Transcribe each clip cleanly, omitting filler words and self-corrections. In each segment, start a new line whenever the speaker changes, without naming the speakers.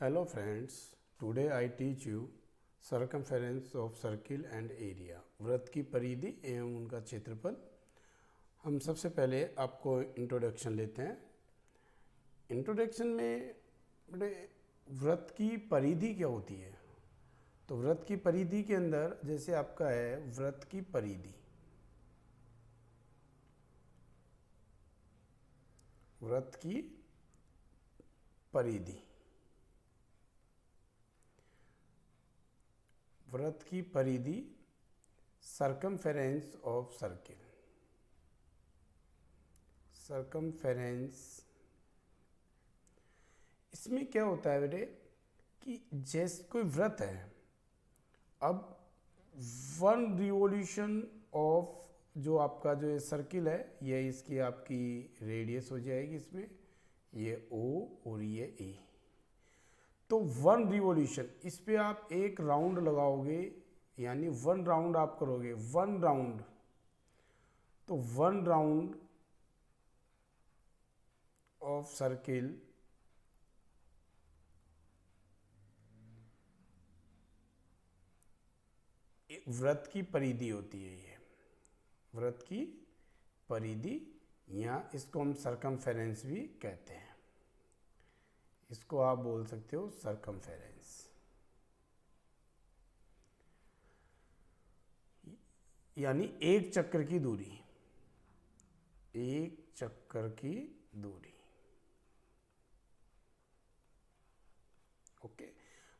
Hello friends, today I teach you circumference of circle and area, वृत्त की परिधि एवं उनका क्षेत्रफल। हम सबसे पहले आपको इंट्रोडक्शन लेते हैं। इंट्रोडक्शन में बेटे वृत्त की परिधि क्या होती है। तो वृत्त की परिधि के अंदर जैसे आपका है वृत्त की परिधि, वृत्त की परिधि, वृत्त की परिधि सर्कमफेरेंस ऑफ सर्किल, सर्कमफेरेंस। इसमें क्या होता है बेटे कि जैसे कोई वृत्त है, अब वन रिवोल्यूशन ऑफ जो आपका जो ये सर्किल है, ये इसकी आपकी रेडियस हो जाएगी, इसमें ये O और ये A। तो वन रिवोल्यूशन, इस पे आप एक राउंड लगाओगे, यानी वन राउंड आप करोगे, वन राउंड, तो वन राउंड ऑफ सर्किल वृत्त की परिधि होती है। ये वृत्त की परिधि, या इसको हम सर्कमफेरेंस भी कहते हैं। इसको आप बोल सकते हो सर्कमफेरेंस। यानी एक चक्कर की दूरी, एक चक्कर की दूरी। ओके,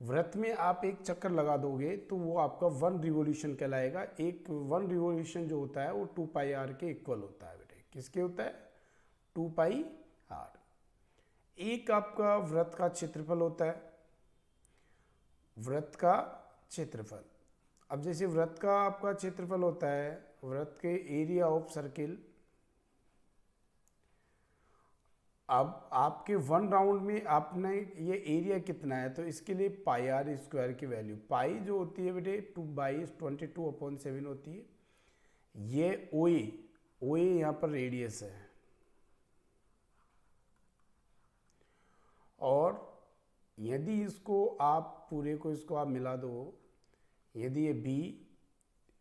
वृत्त में आप एक चक्कर लगा दोगे तो वो आपका वन रिवोल्यूशन कहलाएगा। एक वन रिवोल्यूशन जो होता है वो 2πr के इक्वल होता है बेटे। किसके होता है? 2πr। एक आपका वृत्त का क्षेत्रफल होता है, वृत्त का क्षेत्रफल। अब जैसे वृत्त का आपका क्षेत्रफल होता है, वृत्त के एरिया ऑफ सर्किल, अब आपके वन राउंड में आपने ये एरिया कितना है, तो इसके लिए πr² की वैल्यू, पाई जो होती है बेटे 2/22/7 होती है। ये OA यहाँ पर रेडियस है, और यदि इसको आप पूरे को इसको आप मिला दो, यदि ये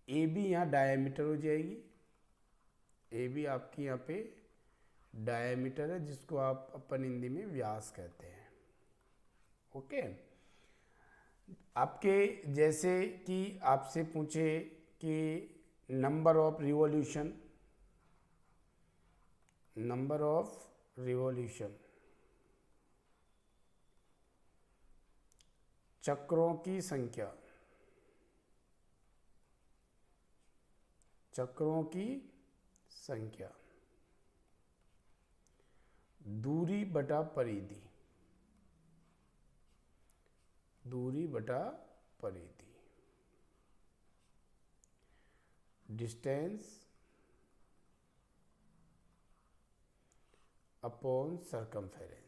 AB यहाँ डायमीटर हो जाएगी, AB आपकी यहाँ पे डायमीटर है, जिसको आप अपन हिंदी में व्यास कहते हैं। ओके, आपके जैसे कि आपसे पूछे कि number of revolution, number of revolution, चक्रों की संख्या, चक्रों की संख्या, दूरी बटा परिधि, दूरी बटा परिधि, डिस्टेंस अपॉन सर्कमफेरेंस,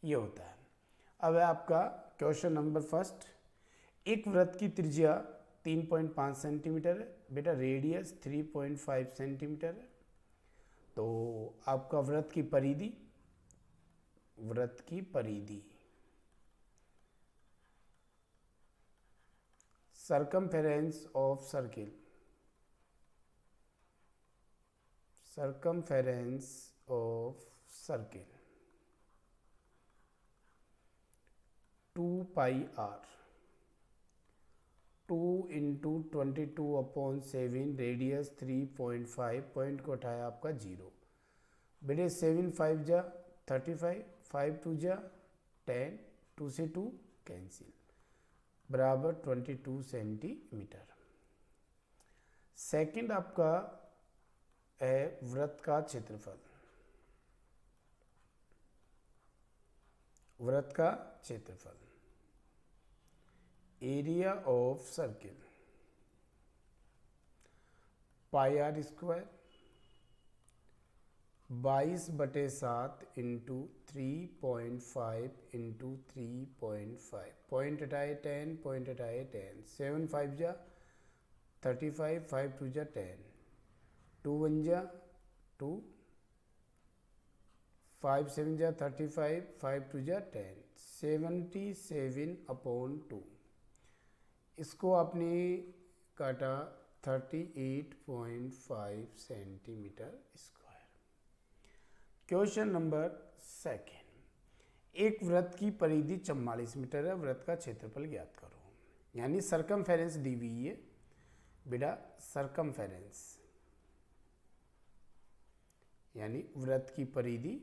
ये होता है। अब है आपका क्वेश्चन नंबर फर्स्ट। एक वृत्त की त्रिज्या 3.5 सेंटीमीटर है बेटा, रेडियस 3.5 सेंटीमीटर है। तो आपका वृत्त की परिधि, वृत्त की परिधि, circumference of circle, circumference of circle 2πr, 2 × 22/7, radius 3.5, point को उठाया आपका 0 बेटे। 7 5 जा 35, 5 2 जा 10, 2 से 2 कैंसिल, बराबर 22 सेंटीमीटर। सेकंड आपका है वृत्त का क्षेत्रफल, वृत्त का क्षेत्रफल, area of circle, πr², 22/7 × 3.5 × 3.5, point हटाए 10, पॉइंट हटाए 10, 7 5 जा 35, 5 2 जा 10, 2 1 जा 2, 5 7 जा 35, 5 2 जा 10, 77/2। इसको आपने काटा 38.5 centimetre square. Question number second, एक वृत्त की परिधि 44 मीटर है, वृत्त का क्षेत्रफल ज्ञात करो। यानी सरकमफेरेंस दी हुई है बेटा, सरकमफेरेंस यानी वृत्त की परिधि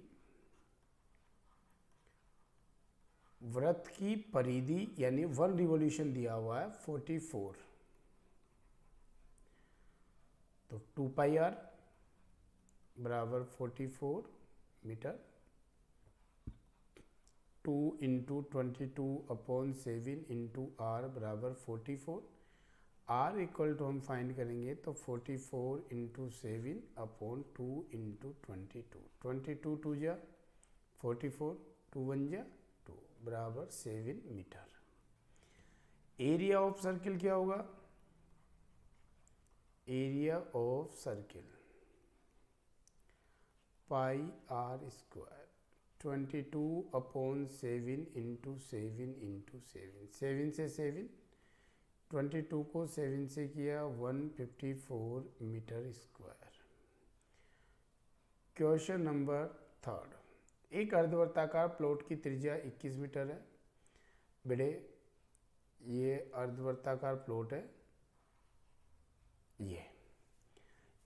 यानी 1 रिवॉल्यूशन दिया हुआ है 44, तो 2 पाई आर बराबर 44 मीटर, 2 इंटू 22/7 इंटू आर बराबर 44। आर इक्वल टू हम फाइंड करेंगे तो 44 इंटू 7/2 इंटू 22, 22 2 जा 44, 2 1 जा 2 बराबर 7 मीटर। एरिया ऑफ सर्किल क्या होगा? Area of circle pi are square 22/7 into 7 into 7, 7 से 7, 22 को 7 से किया 154 metre square. Question number third, एक अर्धवर्ताकार प्लॉट की त्रिज्या 21 मीटर है। बेटे ये अर्धवर्ताकार प्लॉट है, ये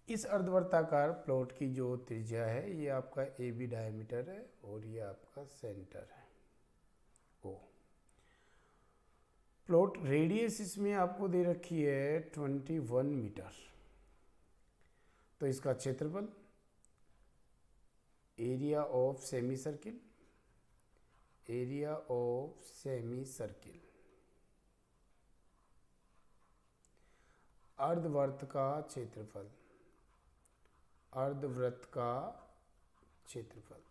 इस अर्धवर्ताकार प्लॉट की जो त्रिज्या है ये आपका ए बी डायमीटर है और ये आपका सेंटर है ओ। प्लॉट रेडियस इसमें आपको दे रखी है 21 मीटर। तो इसका क्षेत्रफल area of semicircle, area of semicircle अर्धवर्त का क्षेत्रफल, अर्धवृत्त का क्षेत्रफल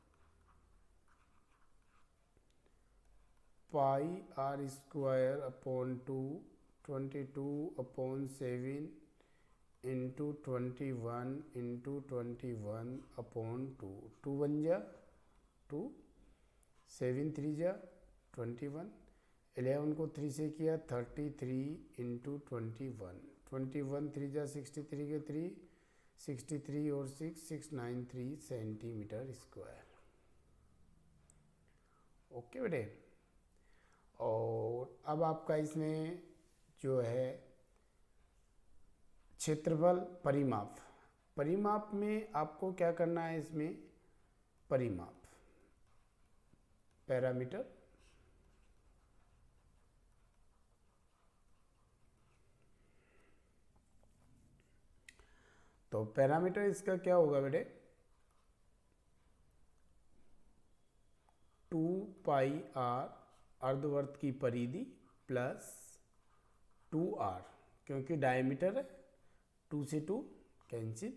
pi are square upon 2, 22/7 into 21 into 21/2, 2 1 जा 2, 7 3 जा 21, 11 को 3 से किया 33 इंटू 21, 21 3 जा 63 के 3, 63 और 6 693 सेंटीमीटर स्क्वायर। ओके बेटे, और अब आपका इसमें जो है क्षेत्रफल परिमाप में आपको क्या करना है, इसमें परिमाप पैरामीटर तो पैरामीटर इसका क्या होगा बेटे, 2 पाई आर अर्धवर्त की परिधि प्लस 2r, क्योंकि डायमीटर है 2 से 2 कैंसिल,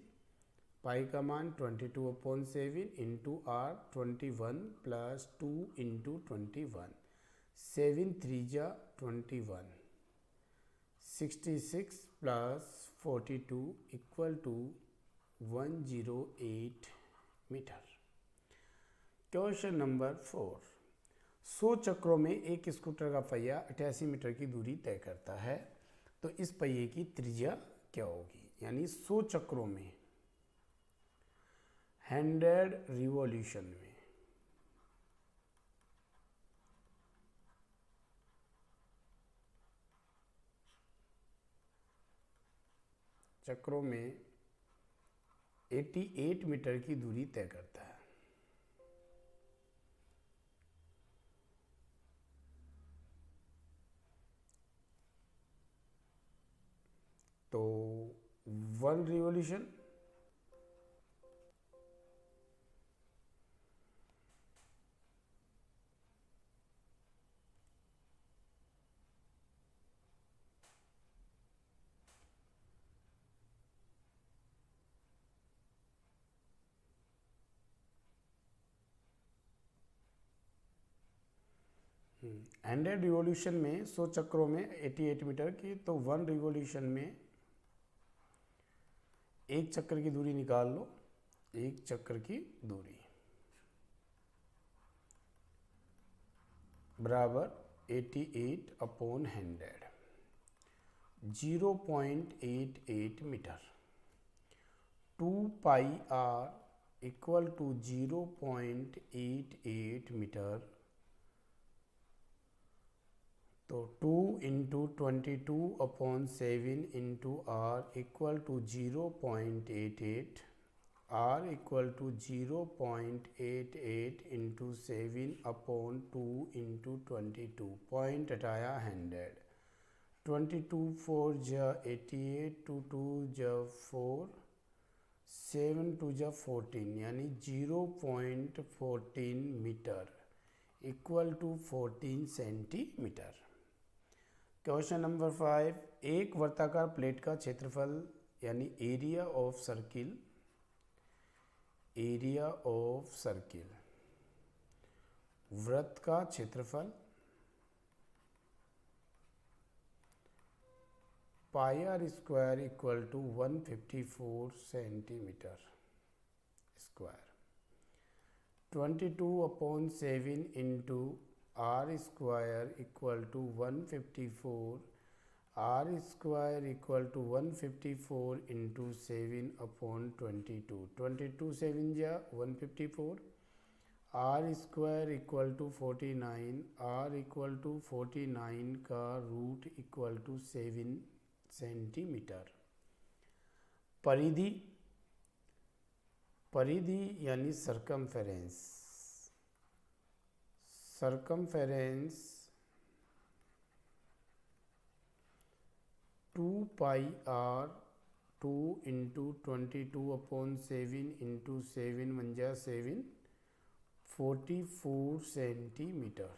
पाई का मान 22/7 इंटू आर 21 प्लस 2 इंटू 21, 7 3 जा 21, 66 plus 42 equal to 108 metre. Question number 4, 100 चक्रों में एक स्कूटर का पहिया 88 मीटर की दूरी तय करता है, तो इस पहिए की त्रिज्या क्या होगी? यानी 100 चक्रों में 100 रिवॉल्यूशन में चक्रों में 88 मीटर की दूरी तय करता है। तो 1 रिवॉल्यूशन हंड्रेड रिवॉल्यूशन में 100 चक्रों में 88 मीटर की, तो 1 रिवॉल्यूशन में एक चक्कर की दूरी निकाल लो, एक चक्कर की दूरी बराबर 88/100, 0.88 metre. 2 pi r equal to 0.88 metre, तो 2 into 22/7 into r equal to 0.88, r equal to 0.88 into 7/2 into 22, point हटाया 100, 22 4 जा 88, 2 2 जा 4, 7 2 जा 14, यानी 0.14 metre equal to 14 centimetre. Question number 5, एक वर्ताकार प्लेट का क्षेत्रफल यानी area of circle, area of circle, वृत्त का क्षेत्रफल pi are square equal to 154 centimetre square. 22/7 into R square equal to 154, R square equal to 154 into 7/22, 22 7 जा 154, R square equal to 49, R equal to 49 का root equal to 7 centimetre. परिधि, परिधि यानी circumference, circumference 2 pi r 2 into 22/7 into 7 1 जा 7, 44 centimetre.